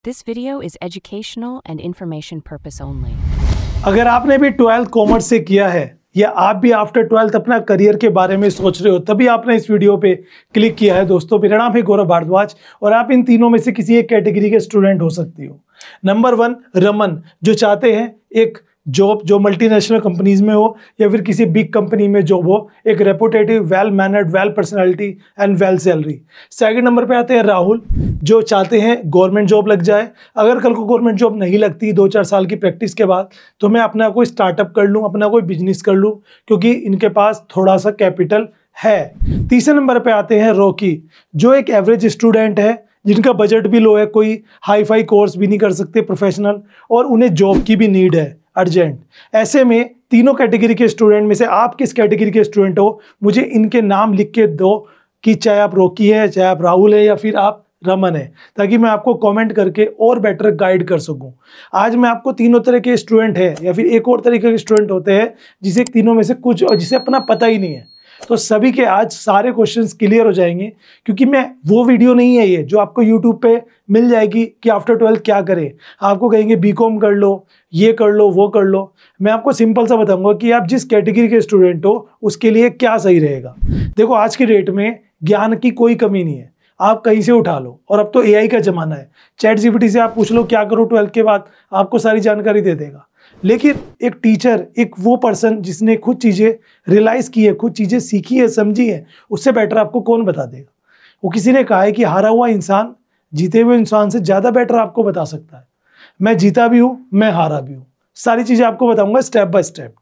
This video is educational and information purpose only. अगर आपने भी 12th कॉमर्स से किया है या आप भी आफ्टर 12th अपना करियर के बारे में सोच रहे हो तभी आपने इस वीडियो पे क्लिक किया है। दोस्तों, मेरा नाम है गौरव भारद्वाज और आप इन तीनों में से किसी एक कैटेगरी के स्टूडेंट हो सकती हो। नंबर 1 रमन, जो चाहते हैं एक जॉब जो मल्टीनेशनल कंपनीज में हो या फिर किसी बिग कंपनी में जॉब हो, एक reputative, well mannered, well personality and well salary. Second number पे आते हैं राहुल, जो चाहते हैं गवर्नमेंट जॉब लग जाए। अगर कल को गवर्नमेंट जॉब नहीं लगती 2-4 साल की प्रैक्टिस के बाद तो मैं अपना कोई स्टार्टअप कर लूँ, अपना कोई बिजनेस कर लूँ, क्योंकि इनके पास थोड़ा सा कैपिटल है। तीसरे नंबर पे आते हैं रॉकी, जो एक एवरेज स्टूडेंट है, जिनका बजट भी लो है, कोई हाई फाई कोर्स भी नहीं कर सकते प्रोफेशनल, और उन्हें जॉब की भी नीड है अर्जेंट। ऐसे में तीनों कैटेगरी के स्टूडेंट में से आप किस कैटेगरी के स्टूडेंट हो, मुझे इनके नाम लिख के दो कि चाहे आप रॉकी है, चाहे आप राहुल है या फिर आप रमन है, ताकि मैं आपको कमेंट करके और बेटर गाइड कर सकूं। आज मैं आपको तीनों तरह के स्टूडेंट है या फिर एक और तरीके के स्टूडेंट होते हैं जिसे तीनों में से कुछ और जिसे अपना पता ही नहीं है, तो सभी के आज सारे क्वेश्चंस क्लियर हो जाएंगे। क्योंकि मैं वो वीडियो नहीं है ये जो आपको यूट्यूब पे मिल जाएगी कि आफ्टर 12th क्या करें, आपको कहेंगे बीकॉम कर लो, ये कर लो, वो कर लो। मैं आपको सिंपल सा बताऊंगा कि आप जिस कैटेगरी के स्टूडेंट हो उसके लिए क्या सही रहेगा। देखो, आज की डेट में ज्ञान की कोई कमी नहीं है, आप कहीं से उठा लो। और अब तो एआई का जमाना है, चैट जीपीटी से आप पूछ लो क्या करो 12th के बाद, आपको सारी जानकारी दे देगा। लेकिन एक टीचर, एक वो पर्सन जिसने खुद चीज़ें रियलाइज़ की है, खुद चीज़ें सीखी है, समझी है, उससे बेटर आपको कौन बता देगा। वो किसी ने कहा है कि हारा हुआ इंसान जीते हुए इंसान से ज़्यादा बेटर आपको बता सकता है। मैं जीता भी हूँ, मैं हारा भी हूँ, सारी चीज़ें आपको बताऊँगा स्टेप बाय स्टेप।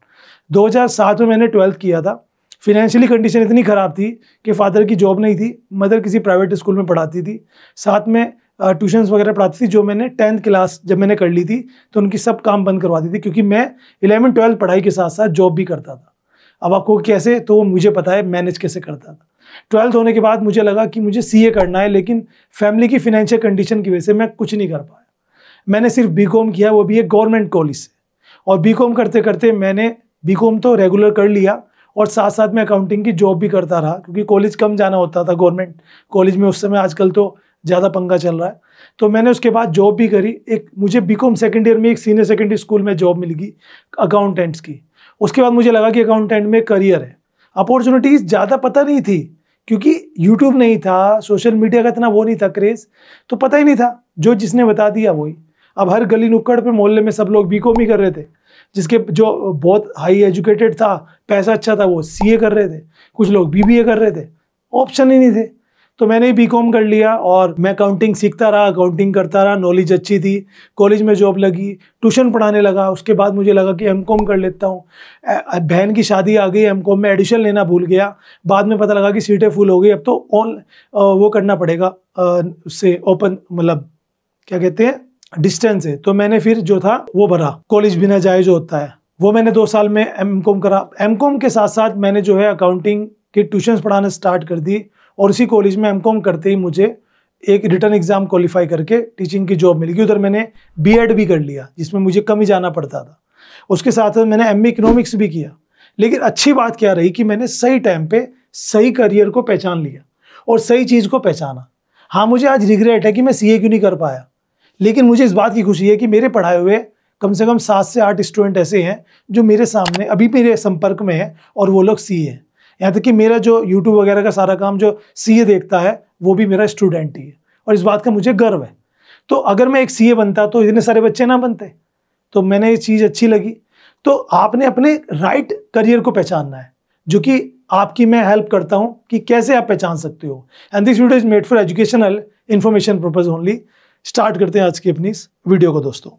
2007 में मैंने 12th किया था। फिनेंशियली कंडीशन इतनी ख़राब थी कि फादर की जॉब नहीं थी, मदर किसी प्राइवेट स्कूल में पढ़ाती थी, साथ में ट्यूशन्स वगैरह पढ़ाती थी। जो मैंने 10th क्लास जब मैंने कर ली थी तो उनकी सब काम बंद करवा दी थी, क्योंकि मैं 11th 12th पढ़ाई के साथ साथ जॉब भी करता था। अब आपको कैसे, तो मुझे पता है मैनेज कैसे करता था। 12th होने के बाद मुझे लगा कि मुझे सीए करना है, लेकिन फैमिली की फिनेंशियल कंडीशन की वजह से मैं कुछ नहीं कर पाया। मैंने सिर्फ बीकॉम किया, वो भी एक गवर्नमेंट कॉलेज से। और बीकॉम करते करते मैंने बीकॉम तो रेगुलर कर लिया और साथ साथ में अकाउंटिंग की जॉब भी करता रहा, क्योंकि कॉलेज कम जाना होता था गवर्नमेंट कॉलेज में उस समय। आजकल तो ज़्यादा पंगा चल रहा है। तो मैंने उसके बाद जॉब भी करी। एक मुझे बीकॉम सेकेंड ईयर में एक सीनियर सेकेंडरी स्कूल में जॉब मिल गई अकाउंटेंट्स की। उसके बाद मुझे लगा कि अकाउंटेंट में करियर है। अपॉर्चुनिटीज़ ज़्यादा पता नहीं थी, क्योंकि यूट्यूब नहीं था, सोशल मीडिया का इतना वो नहीं था क्रेज़, तो पता ही नहीं था। जो जिसने बता दिया वही। अब हर गली नुक्कड़ पे मोहल्ले में सब लोग बीकॉम ही कर रहे थे। जिसके जो बहुत हाई एजुकेटेड था, पैसा अच्छा था, वो सीए कर रहे थे, कुछ लोग बीबीए कर रहे थे, ऑप्शन ही नहीं थे। तो मैंने ही बीकॉम कर लिया और मैं अकाउंटिंग सीखता रहा, अकाउंटिंग करता रहा, नॉलेज अच्छी थी, कॉलेज में जॉब लगी, ट्यूशन पढ़ाने लगा। उसके बाद मुझे लगा कि एमकॉम कर लेता हूँ। बहन की शादी आ गई, एमकॉम में एडिशन लेना भूल गया। बाद में पता लगा कि सीटें फुल हो गई, अब तो वो करना पड़ेगा उससे ओपन, मतलब क्या कहते हैं, डिस्टेंस है। तो मैंने फिर जो था वो भरा, कॉलेज बिना जाए जो होता है वो। मैंने 2 साल में एमकॉम करा। एमकॉम के साथ साथ मैंने जो है अकाउंटिंग के ट्यूशन्स पढ़ाना स्टार्ट कर दी, और उसी कॉलेज में एमकॉम करते ही मुझे एक रिटर्न एग्जाम क्वालिफाई करके टीचिंग की जॉब मिल गई। उधर मैंने बीएड भी कर लिया, जिसमें मुझे कम ही जाना पड़ता था। उसके साथ साथ मैंने एमए इकोनॉमिक्स भी किया। लेकिन अच्छी बात क्या रही कि मैंने सही टाइम पे सही करियर को पहचान लिया और सही चीज़ को पहचाना। हाँ, मुझे आज रिग्रेट है कि मैं सीए क्यों नहीं कर पाया, लेकिन मुझे इस बात की खुशी है कि मेरे पढ़ाए हुए कम से कम 7 से 8 स्टूडेंट ऐसे हैं जो मेरे सामने अभी मेरे संपर्क में है और वो लोग सीए हैं। यहाँ तक कि मेरा जो यूट्यूब वगैरह का सारा काम जो सीए देखता है वो भी मेरा स्टूडेंट ही है, और इस बात का मुझे गर्व है। तो अगर मैं एक सीए बनता तो इतने सारे बच्चे ना बनते। तो मैंने ये चीज़ अच्छी लगी। तो आपने अपने राइट करियर को पहचानना है, जो कि आपकी मैं हेल्प करता हूँ कि कैसे आप पहचान सकते हो। And this video is made for educational information purpose only. Start करते हैं आज की अपनी इस वीडियो को। दोस्तों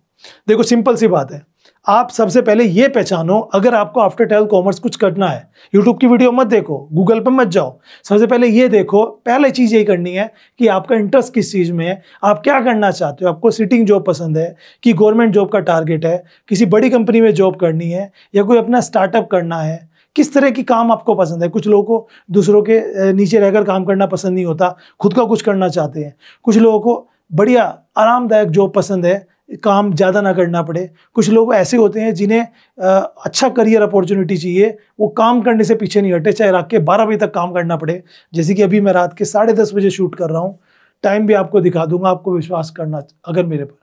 देखो, सिंपल सी बात है, आप सबसे पहले ये पहचानो, अगर आपको आफ्टर 12th कॉमर्स कुछ करना है, यूट्यूब की वीडियो मत देखो, गूगल पर मत जाओ, सबसे पहले ये देखो, पहले चीज़ यही करनी है कि आपका इंटरेस्ट किस चीज़ में है, आप क्या करना चाहते हो। आपको सिटिंग जॉब पसंद है कि गवर्नमेंट जॉब का टारगेट है, किसी बड़ी कंपनी में जॉब करनी है, या कोई अपना स्टार्टअप करना है, किस तरह की काम आपको पसंद है। कुछ लोगों को दूसरों के नीचे रहकर काम करना पसंद नहीं होता, खुद का कुछ करना चाहते हैं। कुछ लोगों को बढ़िया आरामदायक जॉब पसंद है, काम ज़्यादा ना करना पड़े। कुछ लोग ऐसे होते हैं जिन्हें अच्छा करियर अपॉर्चुनिटी चाहिए, वो काम करने से पीछे नहीं हटे, चाहे रात के 12 बजे तक काम करना पड़े। जैसे कि अभी मैं रात के 10:30 बजे शूट कर रहा हूँ, टाइम भी आपको दिखा दूंगा, आपको विश्वास करना अगर मेरे पर।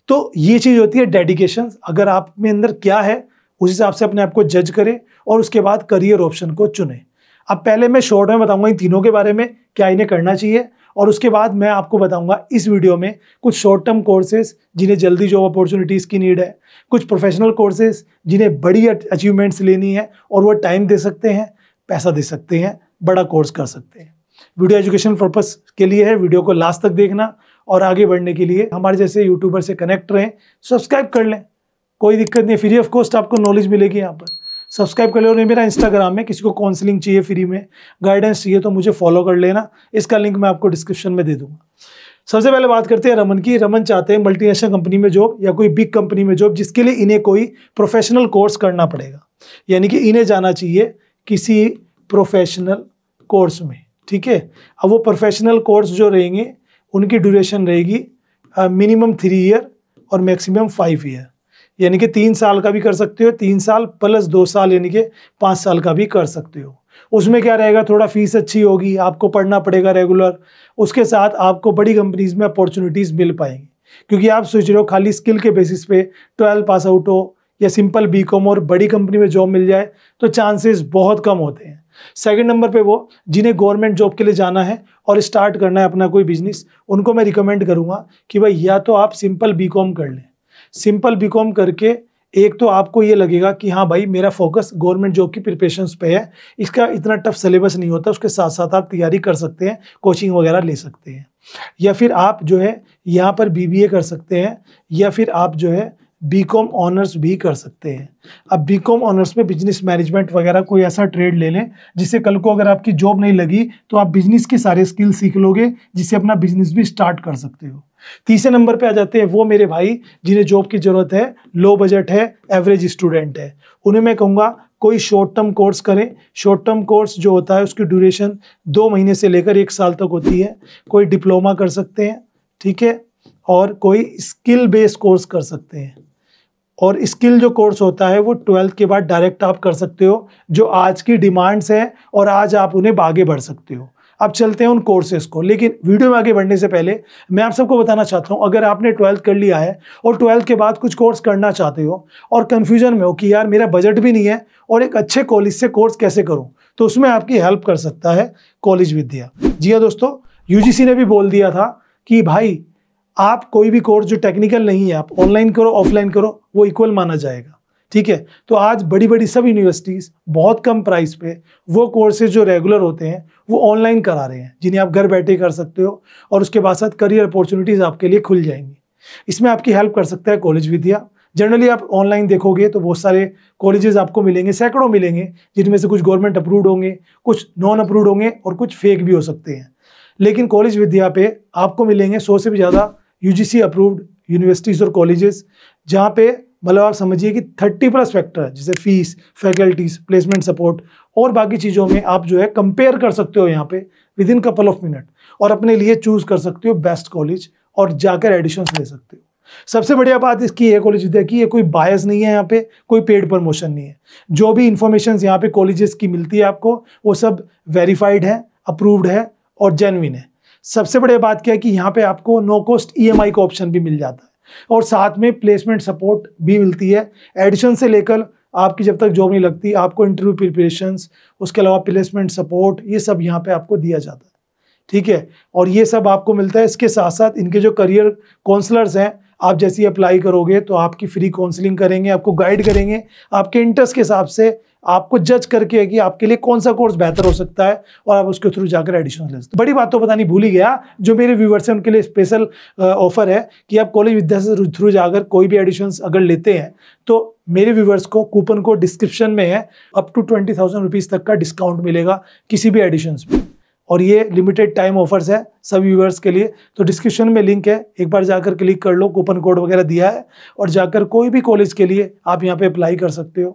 तो ये चीज़ होती है डेडिकेशन। अगर आप में अंदर क्या है उस हिसाब से अपने आप को जज करें और उसके बाद करियर ऑप्शन को चुनें। अब पहले मैं शॉर्ट में बताऊंगा इन तीनों के बारे में, क्या इन्हें करना चाहिए, और उसके बाद मैं आपको बताऊंगा इस वीडियो में कुछ शॉर्ट टर्म कोर्सेज जिन्हें जल्दी जॉब अपॉर्चुनिटीज़ की नीड है, कुछ प्रोफेशनल कोर्सेज जिन्हें बड़ी अचीवमेंट्स लेनी है और वो टाइम दे सकते हैं, पैसा दे सकते हैं, बड़ा कोर्स कर सकते हैं। वीडियो एजुकेशन पर्पस के लिए है, वीडियो को लास्ट तक देखना और आगे बढ़ने के लिए हमारे जैसे यूट्यूबर से कनेक्ट रहें, सब्सक्राइब कर लें, कोई दिक्कत नहीं, फ्री ऑफ कॉस्ट आपको नॉलेज मिलेगी यहाँ पर। सब्सक्राइब कर ले। और मेरा इंस्टाग्राम में किसी को काउंसलिंग चाहिए, फ्री में गाइडेंस चाहिए तो मुझे फॉलो कर लेना, इसका लिंक मैं आपको डिस्क्रिप्शन में दे दूंगा। सबसे पहले बात करते हैं रमन की। रमन चाहते हैं मल्टीनेशनल कंपनी में जॉब या कोई बिग कंपनी में जॉब, जिसके लिए इन्हें कोई प्रोफेशनल कोर्स करना पड़ेगा, यानी कि इन्हें जाना चाहिए किसी प्रोफेशनल कोर्स में, ठीक है। अब वो प्रोफेशनल कोर्स जो रहेंगे उनकी ड्यूरेशन रहेगी मिनिमम 3 ईयर और मैक्सिमम 5 ईयर, यानी कि 3 साल का भी कर सकते हो, 3 साल प्लस 2 साल यानी कि 5 साल का भी कर सकते हो। उसमें क्या रहेगा, थोड़ा फीस अच्छी होगी, आपको पढ़ना पड़ेगा रेगुलर, उसके साथ आपको बड़ी कंपनीज में अपॉर्चुनिटीज़ मिल पाएंगी। क्योंकि आप सोच रहे हो खाली स्किल के बेसिस पे 12 पास आउट हो या सिंपल बीकॉम और बड़ी कंपनी में जॉब मिल जाए तो चांसेस बहुत कम होते हैं। सेकंड नंबर पे वो जिन्हें गवर्नमेंट जॉब के लिए जाना है और स्टार्ट करना है अपना कोई बिजनेस, उनको मैं रिकमेंड करूँगा कि भाई या तो आप सिंपल बीकॉम कर लें। सिंपल बीकॉम करके एक तो आपको ये लगेगा कि हाँ भाई मेरा फोकस गवर्नमेंट जॉब की प्रिपरेशंस पे है, इसका इतना टफ सिलेबस नहीं होता, उसके साथ साथ आप तैयारी कर सकते हैं, कोचिंग वगैरह ले सकते हैं। या फिर आप जो है यहाँ पर बीबीए कर सकते हैं, या फिर आप जो है बीकॉम ऑनर्स भी कर सकते हैं। अब बीकॉम ऑनर्स में बिजनेस मैनेजमेंट वगैरह कोई ऐसा ट्रेड ले लें जिससे कल को अगर आपकी जॉब नहीं लगी तो आप बिजनेस के सारे स्किल सीख लोगे, जिससे अपना बिजनेस भी स्टार्ट कर सकते हो। तीसरे नंबर पे आ जाते हैं वो मेरे भाई जिन्हें जॉब की जरूरत है, लो बजट है, एवरेज स्टूडेंट है। उन्हें मैं कहूँगा कोई शॉर्ट टर्म कोर्स करें। शॉर्ट टर्म कोर्स जो होता है उसकी ड्यूरेशन 2 महीने से लेकर 1 साल तक होती है। कोई डिप्लोमा कर सकते हैं, ठीक है, और कोई स्किल बेस्ड कोर्स कर सकते हैं। और स्किल जो कोर्स होता है वो 12th के बाद डायरेक्ट आप कर सकते हो, जो आज की डिमांड्स है और आज आप उन्हें आगे बढ़ सकते हो। अब चलते हैं उन कोर्सेज को, लेकिन वीडियो में आगे बढ़ने से पहले मैं आप सबको बताना चाहता हूं, अगर आपने 12th कर लिया है और 12th के बाद कुछ कोर्स करना चाहते हो और कंफ्यूजन में हो कि यार मेरा बजट भी नहीं है और एक अच्छे कॉलेज से कोर्स कैसे करूं, तो उसमें आपकी हेल्प कर सकता है कॉलेज विद्या। जी हाँ दोस्तों, यूजीसी ने भी बोल दिया था कि भाई आप कोई भी कोर्स जो टेक्निकल नहीं है आप ऑनलाइन करो ऑफलाइन करो, वो इक्वल माना जाएगा, ठीक है। तो आज बड़ी बड़ी सब यूनिवर्सिटीज़ बहुत कम प्राइस पे वो कोर्सेज जो रेगुलर होते हैं वो ऑनलाइन करा रहे हैं, जिन्हें आप घर बैठे कर सकते हो और उसके बाद साथ करियर अपॉर्चुनिटीज़ आपके लिए खुल जाएंगी। इसमें आपकी हेल्प कर सकता है कॉलेज विद्या। जनरली आप ऑनलाइन देखोगे तो बहुत सारे कॉलेजेस आपको मिलेंगे, सैकड़ों मिलेंगे, जिनमें से कुछ गवर्नमेंट अप्रूव्ड होंगे, कुछ नॉन अप्रूव्ड होंगे और कुछ फेक भी हो सकते हैं। लेकिन कॉलेज विद्या पे आपको मिलेंगे 100 से भी ज़्यादा यूजीसी अप्रूव्ड यूनिवर्सिटीज़ और कॉलेजेस, जहाँ पे मतलब आप समझिए कि 30+ फैक्टर है, जैसे फीस, फैकल्टीज, प्लेसमेंट सपोर्ट और बाकी चीज़ों में आप जो है कंपेयर कर सकते हो यहाँ पे with in couple of minute और अपने लिए चूज कर सकते हो बेस्ट कॉलेज और जाकर एडिशंस ले सकते हो। सबसे बढ़िया बात इसकी है कॉलेज विद्या की, ये कोई बायस नहीं है, यहाँ पे कोई पेड प्रमोशन नहीं है। जो भी इंफॉर्मेशन यहाँ पे कॉलेजेस की मिलती है आपको वो सब वेरीफाइड है, अप्रूव्ड है और जेन्युइन है। सबसे बढ़िया बात क्या है कि यहाँ पे आपको नो कॉस्ट EMI का ऑप्शन भी मिल जाता है और साथ में प्लेसमेंट सपोर्ट भी मिलती है। एडिशन से लेकर आपकी जब तक जॉब नहीं लगती आपको इंटरव्यू प्रिपरेशंस, उसके अलावा प्लेसमेंट सपोर्ट, ये सब यहाँ पे आपको दिया जाता है, ठीक है। और ये सब आपको मिलता है। इसके साथ साथ इनके जो करियर काउंसलर्स हैं, आप जैसे ही अप्लाई करोगे तो आपकी फ्री काउंसलिंग करेंगे, आपको गाइड करेंगे, आपके इंटरेस्ट के हिसाब से आपको जज करके कि आपके लिए कौन सा कोर्स बेहतर हो सकता है और आप उसके थ्रू जाकर एडिशन ले सकते हैं। बड़ी बात तो पता नहीं भूल ही गया, जो मेरे व्यूवर्स हैं उनके लिए स्पेशल ऑफर है कि आप कॉलेज विद्या से थ्रू जाकर कोई भी एडिशन अगर लेते हैं तो मेरे व्यूवर्स को कूपन कोड डिस्क्रिप्शन में है, अप टू 20,000 रुपीज़ तक का डिस्काउंट मिलेगा किसी भी एडिशन पे। और ये लिमिटेड टाइम ऑफर्स है सभी व्यूअर्स के लिए, तो डिस्क्रिप्शन में लिंक है, एक बार जाकर क्लिक कर लो, कूपन कोड वगैरह दिया है और जाकर कोई भी कॉलेज के लिए आप यहाँ पे अप्लाई कर सकते हो,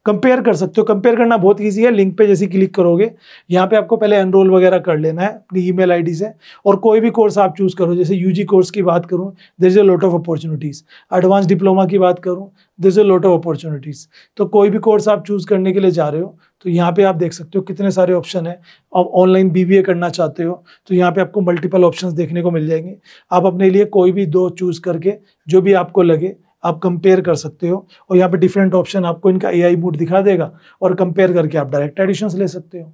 कंपेयर कर सकते हो। कंपेयर करना बहुत ईजी है, लिंक पे जैसे क्लिक करोगे यहाँ पे आपको पहले एनरोल वगैरह कर लेना है अपनी ईमेल आईडी से और कोई भी कोर्स आप चूज़ करो। जैसे यूजी कोर्स की बात करूँ, there is a lot of opportunities. Advance diploma की बात करूँ, there is a lot of opportunities. तो कोई भी कोर्स आप चूज़ करने के लिए जा रहे हो तो यहाँ पे आप देख सकते हो कितने सारे ऑप्शन है। अब ऑनलाइन BBA करना चाहते हो तो यहाँ पे आपको मल्टीपल ऑप्शंस देखने को मिल जाएंगे। आप अपने लिए कोई भी 2 चूज करके जो भी आपको लगे आप कंपेयर कर सकते हो, और यहाँ पे डिफरेंट ऑप्शन आपको इनका AI मोड दिखा देगा और कंपेयर करके आप डायरेक्ट एडिशंस ले सकते हो।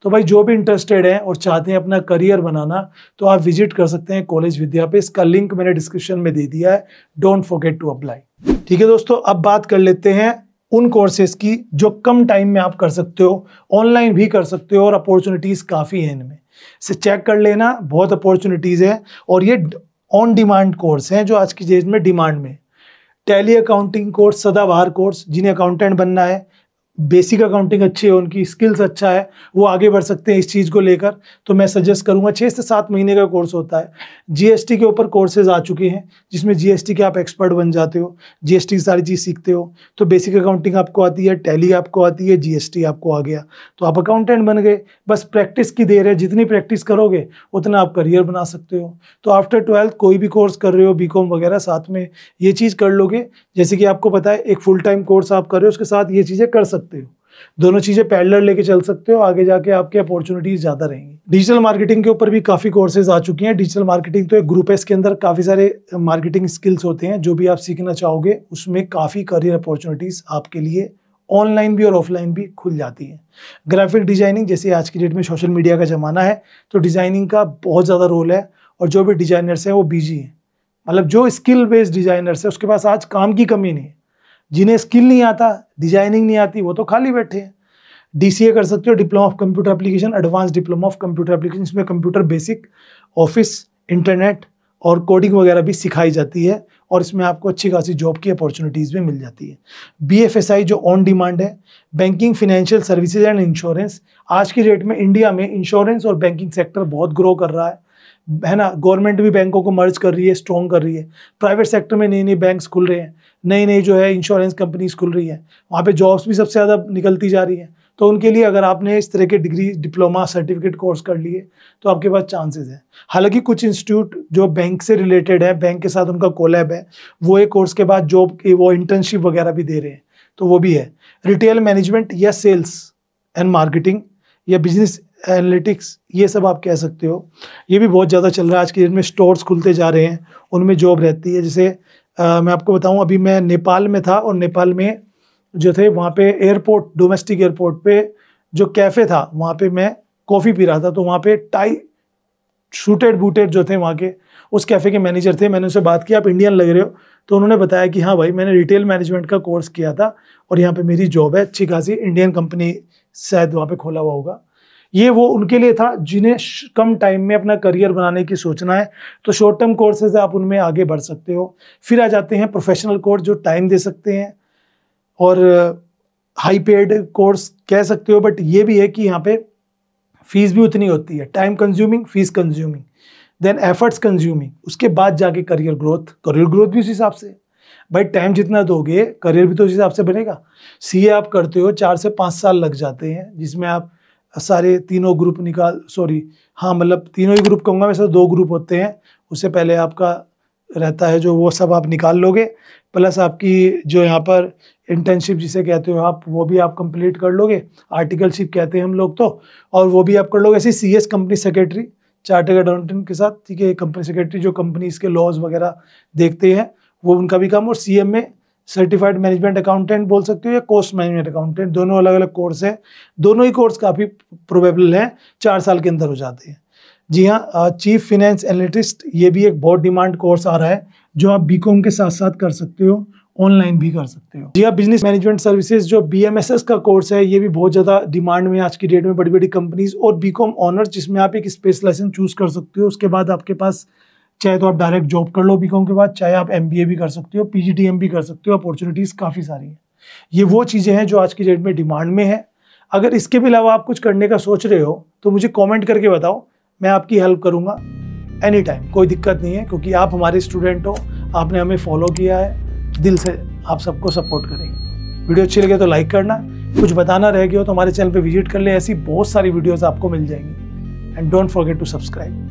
तो भाई जो भी इंटरेस्टेड है और चाहते हैं अपना करियर बनाना, तो आप विजिट कर सकते हैं कॉलेज विद्या पे। इसका लिंक मैंने डिस्क्रिप्शन में दे दिया है, डोंट फॉरगेट टू अप्लाई। ठीक है दोस्तों, अब बात कर लेते हैं उन कोर्सेज की जो कम टाइम में आप कर सकते हो, ऑनलाइन भी कर सकते हो और अपॉर्चुनिटीज काफ़ी हैं इनमें से चेक कर लेना, बहुत अपॉर्चुनिटीज़ है और ये ऑन डिमांड कोर्स हैं जो आज की डेट में डिमांड में। टैली अकाउंटिंग कोर्स, सदाबहार कोर्स, जिन्हें अकाउंटेंट बनना है, बेसिक अकाउंटिंग अच्छी है, उनकी स्किल्स अच्छा है, वो आगे बढ़ सकते हैं इस चीज़ को लेकर। तो मैं सजेस्ट करूंगा, 6 से 7 महीने का कोर्स होता है। GST के ऊपर कोर्सेज आ चुके हैं जिसमें GST के आप एक्सपर्ट बन जाते हो, GST की सारी चीज़ सीखते हो। तो बेसिक अकाउंटिंग आपको आती है, टैली आपको आती है, GST आपको आ गया, तो आप अकाउंटेंट बन गए। बस प्रैक्टिस की देर है, जितनी प्रैक्टिस करोगे उतना आप करियर बना सकते हो। तो आफ्टर 12th कोई भी कोर्स कर रहे हो, BCom वगैरह, साथ में ये चीज़ कर लोगे। जैसे कि आपको पता है एक फुल टाइम कोर्स आप कर रहे हो, उसके साथ ये चीज़ें कर सकते हो, दोनों चीजें पैरेलल लेके चल सकते हो, आगे जाके आपके अपॉर्चुनिटीज ज्यादा रहेंगी। डिजिटल मार्केटिंग के ऊपर भी काफी कोर्सेज आ चुकी हैं। डिजिटल मार्केटिंग तो एक ग्रुप है, इसके अंदर काफी सारे मार्केटिंग स्किल्स होते हैं, जो भी आप सीखना चाहोगे उसमें काफी करियर अपॉर्चुनिटीज आपके लिए ऑनलाइन भी और ऑफलाइन भी खुल जाती है। ग्राफिक डिजाइनिंग, जैसे आज की डेट में सोशल मीडिया का जमाना है, तो डिजाइनिंग का बहुत ज्यादा रोल है और जो भी डिजाइनर्स हैं वो बिजी हैं। मतलब जो स्किल बेस्ड डिजाइनर्स है उसके पास आज काम की कमी नहीं है। जिन्हें स्किल नहीं आता, डिजाइनिंग नहीं आती, वो तो खाली बैठे हैं। DCA कर सकते हो, diploma of computer application, advance diploma of computer application. इसमें कंप्यूटर बेसिक, ऑफिस, इंटरनेट और कोडिंग वगैरह भी सिखाई जाती है और इसमें आपको अच्छी खासी जॉब की अपॉर्चुनिटीज़ भी मिल जाती है। BFSI जो ऑन डिमांड है, banking, financial services and insurance. आज की डेट में इंडिया में इंश्योरेंस और बैंकिंग सेक्टर बहुत ग्रो कर रहा है ना। गवर्नमेंट भी बैंकों को मर्ज कर रही है, स्ट्रॉन्ग कर रही है। प्राइवेट सेक्टर में नई नई बैंक्स खुल रहे हैं, नई नई जो है इंश्योरेंस कंपनीज खुल रही है, वहाँ पे जॉब्स भी सबसे ज़्यादा निकलती जा रही है। तो उनके लिए अगर आपने इस तरह के डिग्री, डिप्लोमा, सर्टिफिकेट कोर्स कर लिए तो आपके पास चांसेस हैं। हालांकि कुछ इंस्टीट्यूट जो बैंक से रिलेटेड है, बैंक के साथ उनका कोलैब है, वो एक कोर्स के बाद जॉब की वो इंटर्नशिप वगैरह भी दे रहे हैं, तो वो भी है। रिटेल मैनेजमेंट या सेल्स एंड मार्केटिंग या बिजनेस एनालिटिक्स, ये सब आप कह सकते हो, ये भी बहुत ज़्यादा चल रहा है। आज के डेट में स्टोर्स खुलते जा रहे हैं, उनमें जॉब रहती है। जैसे मैं आपको बताऊं, अभी मैं नेपाल में था और नेपाल में जो थे वहाँ पे एयरपोर्ट, डोमेस्टिक एयरपोर्ट पे जो कैफ़े था, वहाँ पे मैं कॉफ़ी पी रहा था। तो वहाँ पे टाई शूटेड बूटेड जो थे वहाँ के, उस कैफ़े के मैनेजर थे। मैंने उनसे बात की, आप इंडियन लग रहे हो? तो उन्होंने बताया कि हाँ भाई, मैंने रिटेल मैनेजमेंट का कोर्स किया था और यहाँ पे मेरी जॉब है, अच्छी खासी, इंडियन कंपनी शायद वहाँ पे खोला हुआ होगा। ये वो उनके लिए था जिन्हें कम टाइम में अपना करियर बनाने की सोचना है, तो शॉर्ट टर्म कोर्सेज आप उनमें आगे बढ़ सकते हो। फिर आ जाते हैं प्रोफेशनल कोर्स जो टाइम दे सकते हैं और हाई पेड कोर्स कह सकते हो, बट ये भी है कि यहाँ पे फीस भी उतनी होती है, time consuming, fees consuming, then efforts consuming. उसके बाद जाके करियर ग्रोथ भी उस हिसाब से। भाई टाइम जितना दोगे करियर भी तो उस हिसाब से बनेगा। CA आप करते हो 4 से 5 साल लग जाते हैं, जिसमें आप सारे तीनों ग्रुप मतलब तीनों ही ग्रुप कहूँगा, वैसे 2 ग्रुप होते हैं। उससे पहले आपका रहता है जो, वो सब आप निकाल लोगे, प्लस आपकी जो यहाँ पर इंटर्नशिप जिसे कहते हो आप, वो भी आप कंप्लीट कर लोगे, आर्टिकलशिप कहते हैं हम लोग तो, और वो भी आप कर लोगे। ऐसे CS company secretary, chartered accountant के साथ, ठीक है, कंपनी सेक्रेटरी जो कंपनीज के लॉज वगैरह देखते हैं, वो उनका भी काम। और CMA सर्टिफाइड मैनेजमेंट अकाउंटेंट बोल सकते हो या कॉस्ट मैनेजमेंट अकाउंटेंट, दोनों अलग अलग कोर्स है। दोनों ही कोर्स काफ़ी प्रोबेबल हैं, 4 साल के अंदर हो जाते हैं। जी हाँ, चीफ फाइनेंस एनालिस्ट, ये भी एक बहुत डिमांड कोर्स आ रहा है जो आप BCom के साथ साथ कर सकते हो, ऑनलाइन भी कर सकते हो। जी हाँ, बिजनेस मैनेजमेंट सर्विसेज जो BMSS का कोर्स है, ये भी बहुत ज़्यादा डिमांड में आज की डेट में, बड़ी बड़ी कंपनीज। और BCom ऑनर्स, जिसमें आप एक स्पेशलाइजेशन चूज कर सकते हो। उसके बाद आपके पास चाहे तो आप डायरेक्ट जॉब कर लो BCom के बाद, चाहे आप MBA भी कर सकते हो, PGDM भी कर सकते हो। अपॉर्चुनिटीज़ काफ़ी सारी हैं। ये वो चीज़ें हैं जो आज की डेट में डिमांड में है। अगर इसके भी अलावा आप कुछ करने का सोच रहे हो तो मुझे कमेंट करके बताओ, मैं आपकी हेल्प करूँगा एनी टाइम, कोई दिक्कत नहीं है, क्योंकि आप हमारे स्टूडेंट हो, आपने हमें फॉलो किया है, दिल से आप सबको सपोर्ट करेंगे। वीडियो अच्छी लगे तो लाइक करना, कुछ बताना रह गया हो तो हमारे चैनल पे विजिट कर ले, ऐसी बहुत सारी वीडियोस आपको मिल जाएंगी। And don't forget to subscribe.